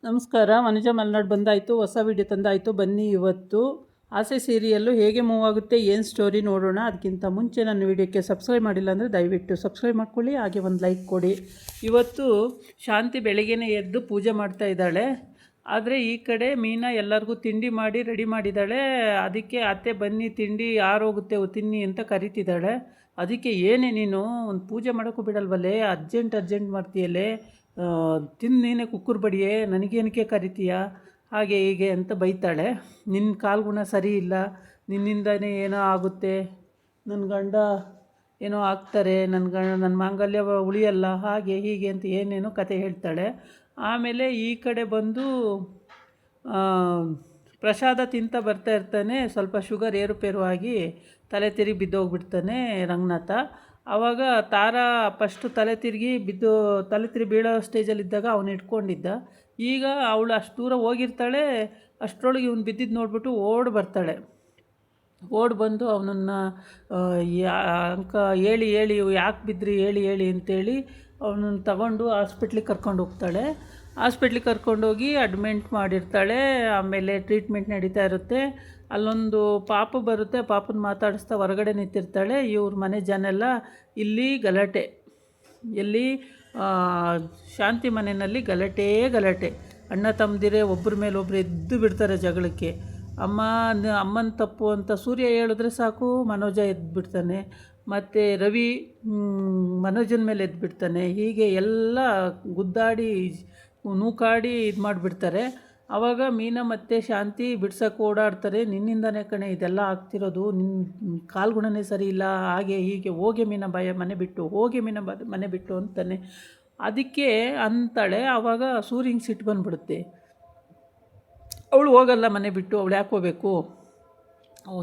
ನಮಸ್ಕಾರ. ವನಜಾ ಮಲ್ನಾಡ್ ಬಂದಾಯಿತು, ಹೊಸ ವಿಡಿಯೋ ತಂದಾಯಿತು. ಬನ್ನಿ ಇವತ್ತು ಆಸೆ ಸೀರಿಯಲ್ಲು ಹೇಗೆ ಮೂವ್ ಆಗುತ್ತೆ, ಏನು ಸ್ಟೋರಿ ನೋಡೋಣ. ಅದಕ್ಕಿಂತ ಮುಂಚೆ ನನ್ನ ವಿಡಿಯೋಕ್ಕೆ ಸಬ್ಸ್ಕ್ರೈಬ್ ಮಾಡಿಲ್ಲ ಅಂದರೆ ದಯವಿಟ್ಟು ಸಬ್ಸ್ಕ್ರೈಬ್ ಮಾಡ್ಕೊಳ್ಳಿ, ಹಾಗೆ ಒಂದು ಲೈಕ್ ಕೊಡಿ. ಇವತ್ತು ಶಾಂತಿ ಬೆಳಗ್ಗೆನೇ ಎದ್ದು ಪೂಜೆ ಮಾಡ್ತಾ ಇದ್ದಾಳೆ. ಆದರೆ ಈ ಕಡೆ ಮೀನಾ ಎಲ್ಲರಿಗೂ ತಿಂಡಿ ಮಾಡಿ ರೆಡಿ ಮಾಡಿದ್ದಾಳೆ. ಅದಕ್ಕೆ ಅತ್ತೆ ಬನ್ನಿ ತಿಂಡಿ ಆರೋಗುತ್ತೆ ತಿನ್ನಿ ಅಂತ ಕರಿತಿದ್ದಾಳೆ. ಅದಕ್ಕೆ ಏನೇ ನೀನು ಒಂದು ಪೂಜೆ ಮಾಡೋಕ್ಕೂ ಬಿಡಲ್ವಲ್ಲೇ, ಅರ್ಜೆಂಟ್ ಮಾಡ್ತೀಯಲ್ಲೇ, ತಿಂದು ನೀನೇ ಕುಕ್ಕುರ್ ಬಡಿಯೇ, ನನಗೇನಕ್ಕೆ ಕರಿತೀಯ, ಹಾಗೆ ಹೀಗೆ ಅಂತ ಬೈತಾಳೆ. ನಿನ್ನ ಕಾಲ್ಗುಣ ಸರಿ ಇಲ್ಲ, ನಿನ್ನಿಂದನೇ ಏನೋ ಆಗುತ್ತೆ, ನನ್ನ ಗಂಡ ಏನೋ ಆಗ್ತಾರೆ, ನನ್ನ ಮಾಂಗಲ್ಯ ಉಳಿಯಲ್ಲ, ಹಾಗೆ ಹೀಗೆ ಅಂತ ಏನೇನೋ ಕತೆ ಹೇಳ್ತಾಳೆ. ಆಮೇಲೆ ಈ ಕಡೆ ಬಂದು ಪ್ರಸಾದ ತಿಂತ ಬರ್ತಾ ಇರ್ತಾನೆ. ಸ್ವಲ್ಪ ಶುಗರ್ ಏರುಪೇರು ಆಗಿ ತಲೆ ತಿರುಗಿ ಬಿದ್ದೋಗ್ಬಿಡ್ತಾನೆ ರಂಗನಾಥ. ಆವಾಗ ತಾರಾ ಫಸ್ಟು ತಲೆ ತಿರುಗಿ ಬೀಳೋ ಸ್ಟೇಜಲ್ಲಿದ್ದಾಗ ಅವನು ಇಟ್ಕೊಂಡಿದ್ದ. ಈಗ ಅವಳು ಅಷ್ಟು ದೂರ ಹೋಗಿರ್ತಾಳೆ. ಅಷ್ಟರೊಳಗೆ ಇವನು ಬಿದ್ದಿದ್ದು ನೋಡ್ಬಿಟ್ಟು ಓಡಿ ಬರ್ತಾಳೆ. ಓಡಿ ಬಂದು ಅವನನ್ನು ಹೇಳಿ ಯಾಕೆ ಬಿದ್ದ್ರಿ ಹೇಳಿ ಅಂತೇಳಿ ಅವನನ್ನು ತಗೊಂಡು ಹಾಸ್ಪಿಟ್ಲಿಗೆ ಕರ್ಕೊಂಡು ಹೋಗ್ತಾಳೆ. ಹಾಸ್ಪಿಟ್ಲಿಗೆ ಕರ್ಕೊಂಡೋಗಿ ಅಡ್ಮಿಂಟ್ ಮಾಡಿರ್ತಾಳೆ. ಆಮೇಲೆ ಟ್ರೀಟ್ಮೆಂಟ್ ನಡೀತಾ ಇರುತ್ತೆ. ಅಲ್ಲೊಂದು ಪಾಪು ಬರುತ್ತೆ. ಪಾಪನ ಮಾತಾಡಿಸ್ತಾ ಹೊರಗಡೆ ನಿಂತಿರ್ತಾಳೆ. ಇವ್ರ ಮನೆ ಜನ ಎಲ್ಲ ಇಲ್ಲಿ ಗಲಾಟೆ, ಎಲ್ಲಿ ಶಾಂತಿ ಮನೆಯಲ್ಲಿ ಗಲಾಟೆ. ಅಣ್ಣ ತಮ್ಮದಿರೇ ಒಬ್ಬರ ಮೇಲೆ ಒಬ್ಬರು ಎದ್ದು ಬಿಡ್ತಾರೆ ಜಗಳಕ್ಕೆ. ಅಮ್ಮನ ತಪ್ಪು ಅಂತ ಸೂರ್ಯ ಹೇಳಿದ್ರೆ ಸಾಕು, ಮನೋಜ ಎದ್ದುಬಿಡ್ತಾನೆ. ಮತ್ತು ರವಿ ಮನೋಜನ ಮೇಲೆ ಎದ್ದುಬಿಡ್ತಾನೆ. ಹೀಗೆ ಎಲ್ಲ ಗುದ್ದಾಡಿ ನೂಕಾಡಿ ಇದು ಮಾಡಿಬಿಡ್ತಾರೆ. ಆವಾಗ ಮೀನಾ ಮತ್ತು ಶಾಂತಿ ಬಿಡ್ಸೋಕ್ಕೆ ಓಡಾಡ್ತಾರೆ. ನಿನ್ನಿಂದನೇ ಕಣೆ ಇದೆಲ್ಲ ಆಗ್ತಿರೋದು, ನಿನ್ನ ಕಾಲ್ಗುಣನೇ ಸರಿ ಇಲ್ಲ, ಹಾಗೆ ಹೀಗೆ, ಹೋಗಿ ಮೀನಾ ಮನೆ ಬಿಟ್ಟು ಅಂತಾನೆ. ಅದಕ್ಕೆ ಅಂತಾಳೆ. ಆವಾಗ ಸೂರ್ಯಂಗೆ ಸಿಟ್ಟು ಬಂದುಬಿಡುತ್ತೆ. ಅವಳು ಹೋಗಲ್ಲ ಮನೆ ಬಿಟ್ಟು, ಅವಳು ಯಾಕೆ ಹೋಗಬೇಕು,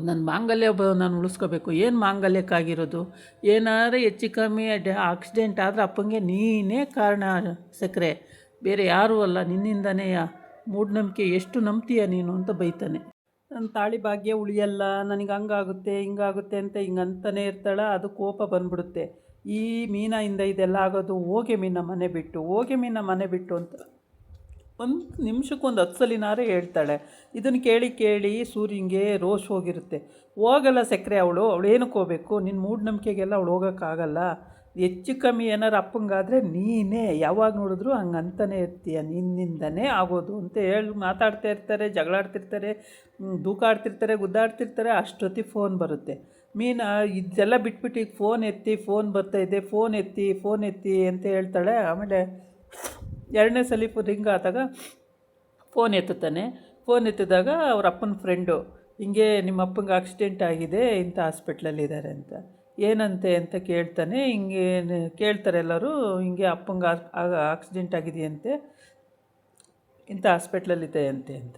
ನನ್ನ ಮಾಂಗಲ್ಯ ನಾನು ಉಳಿಸ್ಕೋಬೇಕು. ಏನು ಮಾಂಗಲ್ಯಕ್ಕಾಗಿರೋದು, ಏನಾರು ಹೆಚ್ಚು ಕಮ್ಮಿ ಆಕ್ಸಿಡೆಂಟ್ ಆದರೆ ಅಪ್ಪಂಗೆ ನೀನೇ ಕಾರಣ ಸಕ್ಕರೆ, ಬೇರೆ ಯಾರೂ ಅಲ್ಲ, ನಿನ್ನಿಂದನೇ. ಮೂಢನಂಬಿಕೆ ಎಷ್ಟು ನಂಬ್ತೀಯ ನೀನು ಅಂತ ಬೈತಾನೆ. ನನ್ನ ತಾಳಿ ಭಾಗ್ಯ ಉಳಿಯಲ್ಲ, ನನಗೆ ಹಂಗಾಗುತ್ತೆ ಹಿಂಗಾಗುತ್ತೆ ಅಂತ ಹಿಂಗಂತಾನೆ ಇರ್ತಾಳೆ. ಅದು ಕೋಪ ಬಂದ್ಬಿಡುತ್ತೆ. ಈ ಮೀನಾಯಿಂದ ಇದೆಲ್ಲ ಆಗೋದು, ಹೋಗಿ ಮೀನಾ ಮನೆ ಬಿಟ್ಟು ಅಂತ ಒಂದು ನಿಮಿಷಕ್ಕೊಂದು 10 ಸಲಿನಾರೇ ಹೇಳ್ತಾಳೆ. ಇದನ್ನು ಕೇಳಿ ಸೂರ್ಯಂಗೆ ರೋಷ್ ಹೋಗಿರುತ್ತೆ. ಹೋಗಲ್ಲ ಸಕ್ಕರೆ, ಅವಳೇನಕ್ಕೆ ಹೋಗಬೇಕು, ನಿನ್ನ ಮೂಢನಂಬಿಕೆಗೆಲ್ಲ ಅವಳು ಹೋಗೋಕ್ಕಾಗಲ್ಲ. ಹೆಚ್ಚು ಕಮ್ಮಿ ಏನಾರು ಅಪ್ಪಂಗಾದರೆ ನೀನೇ ಯಾವಾಗ ನೋಡಿದ್ರು ಹಂಗೆ ಅಂತಲೇ ಇರ್ತೀಯ, ನಿನ್ನಿಂದನೇ ಆಗೋದು ಅಂತ ಹೇಳಿ ಮಾತಾಡ್ತಾ ಇರ್ತಾರೆ, ಜಗಳಾಡ್ತಿರ್ತಾರೆ, ದೂಕಾಡ್ತಿರ್ತಾರೆ, ಗುದ್ದಾಡ್ತಿರ್ತಾರೆ. ಅಷ್ಟೊತ್ತಿಗೆ ಫೋನ್ ಬರುತ್ತೆ. ಮೀನಾ ಇದೆಲ್ಲ ಬಿಟ್ಬಿಟ್ಟು ಈಗ ಫೋನ್ ಬರ್ತಾಯಿದೆ, ಫೋನ್ ಎತ್ತಿ ಅಂತ ಹೇಳ್ತಾಳೆ. ಆಮೇಲೆ 2ನೇ ಸಲ ರಿಂಗ್ ಆದಾಗ ಫೋನ್ ಎತ್ತಿದಾಗ ಅವ್ರ ಅಪ್ಪನ ಫ್ರೆಂಡು, ಹಿಂಗೆ ನಿಮ್ಮ ಅಪ್ಪಂಗೆ ಆಕ್ಸಿಡೆಂಟ್ ಆಗಿದೆ, ಇಂಥ ಹಾಸ್ಪಿಟ್ಲಲ್ಲಿದ್ದಾರೆ ಅಂತ. ಏನಂತೆ ಅಂತ ಕೇಳ್ತಾನೆ. ಹಿಂಗೆ ಕೇಳ್ತಾರೆ ಎಲ್ಲರೂ, ಹಿಂಗೆ ಅಪ್ಪಂಗೆ ಆಕ್ಸಿಡೆಂಟ್ ಆಗಿದೆಯಂತೆ, ಇಂಥ ಹಾಸ್ಪಿಟ್ಲಲ್ಲಿದೆ ಅಂತ.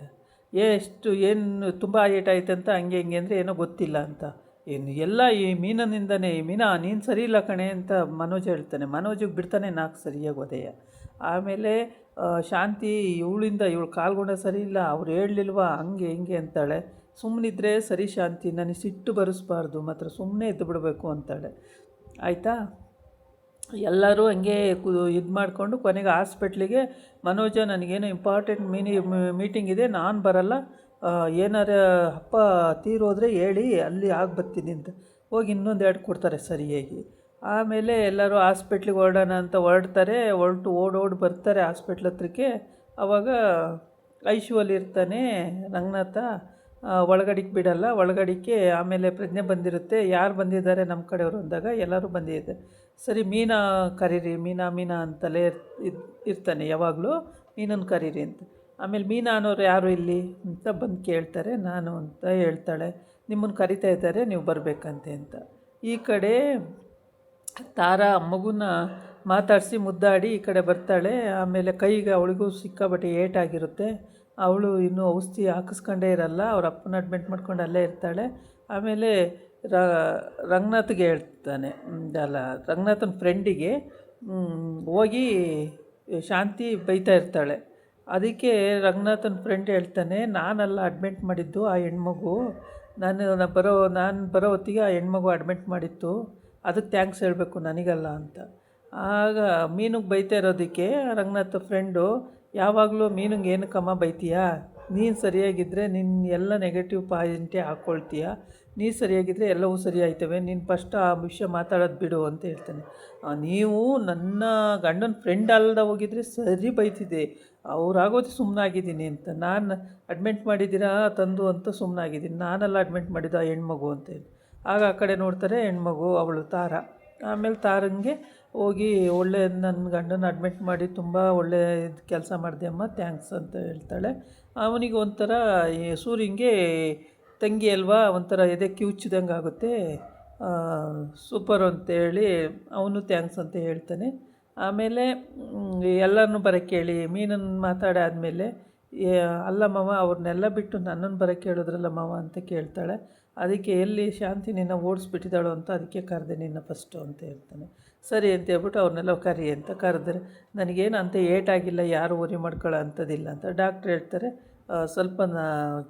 ಏನು ತುಂಬ ಏಟಾಯ್ತಂತ, ಹಂಗೆ ಅಂದರೆ ಏನೋ ಗೊತ್ತಿಲ್ಲ ಅಂತ. ಎಲ್ಲ ಈ ಮೀನನಿಂದನೇ, ಮೀನಾ ನೀನು ಸರಿ ಇಲ್ಲ ಕಣೆ ಅಂತ ಮನೋಜ್ ಹೇಳ್ತಾನೆ. ಮನೋಜಿಗೆ ಬಿಡ್ತಾನೆ 4 ಸರಿಯಾಗಿ ಒದೆಯ. ಆಮೇಲೆ ಶಾಂತಿ ಇವಳು ಕಾಲ್ಗುಣ ಸರಿ ಇಲ್ಲ, ಅವ್ರು ಹೇಳಲಿಲ್ವಾ ಹಂಗೆ ಹಿಂಗೆ ಅಂತಾಳೆ. ಸುಮ್ಮನಿದ್ರೆ ಸರಿ ಶಾಂತಿ, ನನಗೆ ಸಿಟ್ಟು ಬರೆಸ್ಬಾರ್ದು, ಮಾತ್ರ ಸುಮ್ಮನೆ ಎದ್ದು ಬಿಡಬೇಕು ಅಂತಾಳೆ. ಆಯಿತಾ, ಎಲ್ಲರೂ ಹಂಗೆ ಇದು ಮಾಡಿಕೊಂಡು ಕೊನೆಗೆ ಹಾಸ್ಪಿಟ್ಲಿಗೆ ಮನೋಜ, ನನಗೇನೋ ಇಂಪಾರ್ಟೆಂಟ್ ಮೀಟಿಂಗ್ ಇದೆ, ನಾನು ಬರಲ್ಲ, ಏನಾರ ಅಪ್ಪ ತೀರೋದ್ರೆ ಹೇಳಿ ಅಲ್ಲಿ ಬರ್ತೀನಿ ಅಂತ ಹೋಗಿ ಇನ್ನೊಂದು 2 ಕೊಡ್ತಾರೆ ಸರಿಯಾಗಿ. ಆಮೇಲೆ ಎಲ್ಲರೂ ಹಾಸ್ಪಿಟ್ಲಿಗೆ ಹೊರಡೋಣ ಅಂತ ಓಡಿ ಬರ್ತಾರೆ ಹಾಸ್ಪಿಟ್ಲ್ ಹತ್ರಕ್ಕೆ. ಆವಾಗ ಐಶುವಲ್ಲಿ ಇರ್ತಾನೆ ರಂಗನಾಥ. ಒಳಗಡಿಗೆ ಬಿಡಲ್ಲ, ಒಳಗಡಿಕೆ. ಆಮೇಲೆ ಪ್ರಜ್ಞೆ ಬಂದಿರುತ್ತೆ, ಯಾರು ಬಂದಿದ್ದಾರೆ ನಮ್ಮ ಕಡೆಯವರು ಅಂದಾಗ ಎಲ್ಲರೂ ಬಂದಿದ್ದಾರೆ. ಸರಿ ಮೀನಾ ಕರೀರಿ, ಮೀನಾ ಅಂತಲೇ ಇರ್ತಾನೆ ಯಾವಾಗಲೂ, ಮೀನನ್ನು ಕರೀರಿ ಅಂತ. ಆಮೇಲೆ ಮೀನಾ ಅನ್ನೋರು ಯಾರು ಇಲ್ಲಿ ಅಂತ ಬಂದು ಕೇಳ್ತಾರೆ. ನಾನು ಅಂತ ಹೇಳ್ತಾಳೆ. ನಿಮ್ಮನ್ನು ಕರಿತಾ ಇದ್ದಾರೆ, ನೀವು ಬರಬೇಕಂತೆ ಅಂತ. ಈ ಕಡೆ ತಾರಾ ಮಗುನ ಮಾತಾಡಿಸಿ ಮುದ್ದಾಡಿ ಈ ಕಡೆ ಬರ್ತಾಳೆ. ಆಮೇಲೆ ಕೈಗೆ ಅವಳಿಗೂ ಸಿಕ್ಕಾಬಟ್ಟೆ ಏಟಾಗಿರುತ್ತೆ. ಅವಳು ಇನ್ನೂ ಔಷಧಿ ಹಾಕಿಸ್ಕೊಂಡೇ ಇರಲ್ಲ. ಅವ್ರ ಅಪ್ಪನ ಅಡ್ಮಿಟ್ ಮಾಡ್ಕೊಂಡು ಅಲ್ಲೇ ಇರ್ತಾಳೆ. ಆಮೇಲೆ ರಂಗನಾಥ್ಗೆ ಹೇಳ್ತಾನೆ, ರಂಗನಾಥನ ಫ್ರೆಂಡಿಗೆ ಹೋಗಿ ಶಾಂತಿ ಬೈತಾ ಇರ್ತಾಳೆ. ಅದಕ್ಕೆ ರಂಗನಾಥನ ಫ್ರೆಂಡ್ ಹೇಳ್ತಾನೆ, ನಾನಲ್ಲ ಅಡ್ಮಿಟ್ ಮಾಡಿದ್ದು ಆ ಹೆಣ್ಮಗು, ನಾನು ಬರೋ ಹೊತ್ತಿಗೆ ಆ ಹೆಣ್ಮಗು ಅಡ್ಮಿಟ್ ಮಾಡಿತ್ತು, ಅದಕ್ಕೆ ಥ್ಯಾಂಕ್ಸ್ ಹೇಳಬೇಕು ನನಗಲ್ಲ ಅಂತ. ಆಗ ಮೀನಿಗೆ ಬೈತಾ ಇರೋದಕ್ಕೆ ರಂಗನಾಥ ಫ್ರೆಂಡು, ಯಾವಾಗಲೂ ಮೀನಿಗೆ ಏನಕ್ಕಮ್ಮ ಬೈತೀಯಾ? ನೀನು ಸರಿಯಾಗಿದ್ದರೆ ನಿನ್ನ ಎಲ್ಲ ನೆಗೆಟಿವ್ ಪಾಯಿಂಟೇ ಹಾಕ್ಕೊಳ್ತೀಯ. ನೀನು ಸರಿಯಾಗಿದ್ದರೆ ಎಲ್ಲವೂ ಸರಿ ಆಯ್ತವೆ. ನೀನು ಫಸ್ಟ್ ಆ ವಿಷಯ ಮಾತಾಡೋದು ಬಿಡು ಅಂತ ಹೇಳ್ತಾನೆ. ನೀವು ನನ್ನ ಗಂಡನ ಫ್ರೆಂಡ್ ಅಲ್ಲದ ಹೋಗಿದ್ರೆ ಸರಿ ಬೈತಿದ್ದೆ, ಅವರಾಗೋದು ಸುಮ್ಮನಾಗಿದ್ದೀನಿ ಅಂತ. ನಾನು ಅಡ್ಮಿಟ್ ಮಾಡಿದ್ದೀರಾ ತಂದು ಅಂತ ಸುಮ್ಮನಾಗಿದ್ದೀನಿ, ನಾನೆಲ್ಲ ಅಡ್ಮಿಟ್ ಮಾಡಿದ್ದು ಆ ಹೆಣ್ಮಗು ಅಂತೇಳಿ. ಆಗ ಆ ಕಡೆ ನೋಡ್ತಾರೆ, ಹೆಣ್ಮಗು ಅವಳು ತಾರ. ಆಮೇಲೆ ತಾರಂಗೆ ಹೋಗಿ ಒಳ್ಳೆ ನನ್ನ ಗಂಡನ ಅಡ್ಮಿಟ್ ಮಾಡಿ ತುಂಬ ಒಳ್ಳೆ ಕೆಲಸ ಮಾಡಿದೆ ಅಮ್ಮ, ಥ್ಯಾಂಕ್ಸ್ ಅಂತ ಹೇಳ್ತಾಳೆ. ಅವನಿಗೆ ಒಂಥರ ಈ ಸೂರ್ಯಂಗೆ ತಂಗಿ ಅಲ್ವಾ, ಒಂಥರ ಎದೆ ಕಿವುಚಿದಂಗೆ ಆಗುತ್ತೆ. ಸೂಪರ್ ಅಂತೇಳಿ ಅವನು ಥ್ಯಾಂಕ್ಸ್ ಅಂತ ಹೇಳ್ತಾನೆ. ಆಮೇಲೆ ಎಲ್ಲರನ್ನೂ ಬರೋಕ್ಕೆ ಹೇಳಿ ಮೀನನ್ನು ಮಾತಾಡಾದಮೇಲೆ, ಅಲ್ಲ ಮಾವ ಅವ್ರನ್ನೆಲ್ಲ ಬಿಟ್ಟು ನನ್ನನ್ನು ಬರೋಕ್ಕೆ ಹೇಳಿದ್ರಲ್ಲ ಮಾವ ಅಂತ ಕೇಳ್ತಾಳೆ. ಅದಕ್ಕೆ ಎಲ್ಲಿ ಶಾಂತಿ ನಿನ್ನ ಓಡಿಸ್ಬಿಟ್ಟಿದ್ದಾಳು ಅಂತ ಅದಕ್ಕೆ ಕರೆದೆ ನಿನ್ನ ಫಸ್ಟು ಅಂತ ಹೇಳ್ತಾನೆ. ಸರಿ ಅಂತ ಹೇಳ್ಬಿಟ್ಟು ಅವ್ರನ್ನೆಲ್ಲ ಕರಿ ಅಂತ ಕರೆದ್ರೆ, ನನಗೇನು ಅಂತ ಏಟಾಗಿಲ್ಲ, ಯಾರು ವರಿ ಮಾಡ್ಕೊಳ್ಳೋ ಅಂಥದ್ದಿಲ್ಲ ಅಂತ ಡಾಕ್ಟ್ರ್ ಹೇಳ್ತಾರೆ. ಸ್ವಲ್ಪ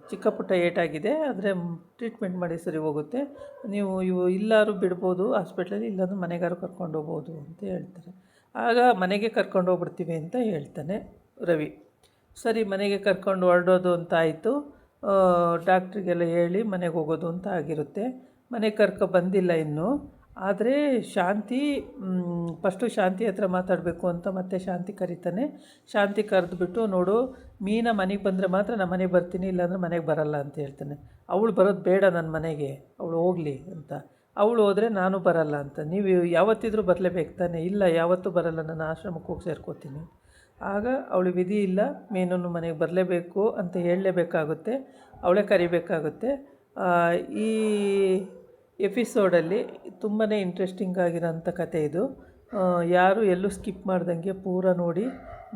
ಚಿಕ್ಕ ಪುಟ್ಟ ಏಟಾಗಿದೆ, ಆದರೆ ಟ್ರೀಟ್ಮೆಂಟ್ ಮಾಡಿ ಸರಿ ಹೋಗುತ್ತೆ. ನೀವು ಇಲ್ಲಾರು ಬಿಡ್ಬೋದು ಹಾಸ್ಪಿಟ್ಲಲ್ಲಿ, ಇಲ್ಲಾಂದ್ರೆ ಮನೆಗಾರು ಕರ್ಕೊಂಡು ಹೋಗ್ಬೋದು ಅಂತ ಹೇಳ್ತಾರೆ. ಆಗ ಮನೆಗೆ ಕರ್ಕೊಂಡು ಹೋಗ್ಬಿಡ್ತೀವಿ ಅಂತ ಹೇಳ್ತಾನೆ ರವಿ. ಸರಿ ಮನೆಗೆ ಕರ್ಕೊಂಡು ಹೊರಡೋದು ಅಂತ ಆಯಿತು. ಡಾಕ್ಟ್ರಿಗೆಲ್ಲ ಹೇಳಿ ಮನೆಗೆ ಹೋಗೋದು ಅಂತ ಆಗಿರುತ್ತೆ. ಮನೆಗೆ ಬಂದಿಲ್ಲ ಇನ್ನೂ. ಆದರೆ ಶಾಂತಿ ಫಸ್ಟು ಶಾಂತಿ ಹತ್ರ ಮಾತಾಡಬೇಕು ಅಂತ ಮತ್ತೆ ಶಾಂತಿ ಕರೀತಾನೆ. ಶಾಂತಿ ಕರೆದುಬಿಟ್ಟು, ನೋಡು ಮೀನ ಮನೆಗೆ ಬಂದರೆ ಮಾತ್ರ ನಾನು ಮನೆಗೆ ಬರ್ತೀನಿ, ಇಲ್ಲಾಂದ್ರೆ ಮನೆಗೆ ಬರಲ್ಲ ಅಂತ ಹೇಳ್ತಾನೆ. ಅವಳು ಬರೋದು ಬೇಡ ನನ್ನ ಮನೆಗೆ, ಅವಳು ಹೋಗಲಿ ಅಂತ. ಅವಳು ಹೋದರೆ ನಾನು ಬರಲ್ಲ ಅಂತ. ನೀವು ಯಾವತ್ತಿದ್ರೂ ಬರಲೇಬೇಕು ತಾನೆ? ಇಲ್ಲ ಯಾವತ್ತೂ ಬರಲ್ಲ, ನಾನು ಆಶ್ರಮಕ್ಕೆ ಹೋಗಿ ಸೇರ್ಕೋತೀನಿ. ಆಗ ಅವಳು ವಿಧಿ ಇಲ್ಲ, ಮೀನನ್ನು ಮನೆಗೆ ಬರಲೇಬೇಕು ಅಂತ ಹೇಳಲೇಬೇಕಾಗುತ್ತೆ, ಅವಳೇ ಕರಿಬೇಕಾಗುತ್ತೆ. ಈ ಎಪಿಸೋಡಲ್ಲಿ ತುಂಬಾ ಇಂಟ್ರೆಸ್ಟಿಂಗ್ ಆಗಿರೋಂಥ ಕತೆ ಇದು. ಯಾರು ಎಲ್ಲೂ ಸ್ಕಿಪ್ ಮಾಡ್ದಂಗೆ ಪೂರ ನೋಡಿ,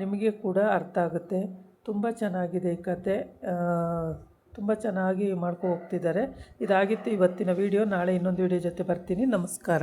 ನಿಮಗೆ ಕೂಡ ಅರ್ಥ ಆಗುತ್ತೆ. ತುಂಬ ಚೆನ್ನಾಗಿದೆ ಈ ಕತೆ, ತುಂಬ ಚೆನ್ನಾಗಿ ಮಾಡ್ಕೊ ಹೋಗ್ತಿದ್ದಾರೆ. ಇದಾಗಿತ್ತು ಇವತ್ತಿನ ವೀಡಿಯೋ. ನಾಳೆ ಇನ್ನೊಂದು ವೀಡಿಯೋ ಜೊತೆ ಬರ್ತೀನಿ. ನಮಸ್ಕಾರ.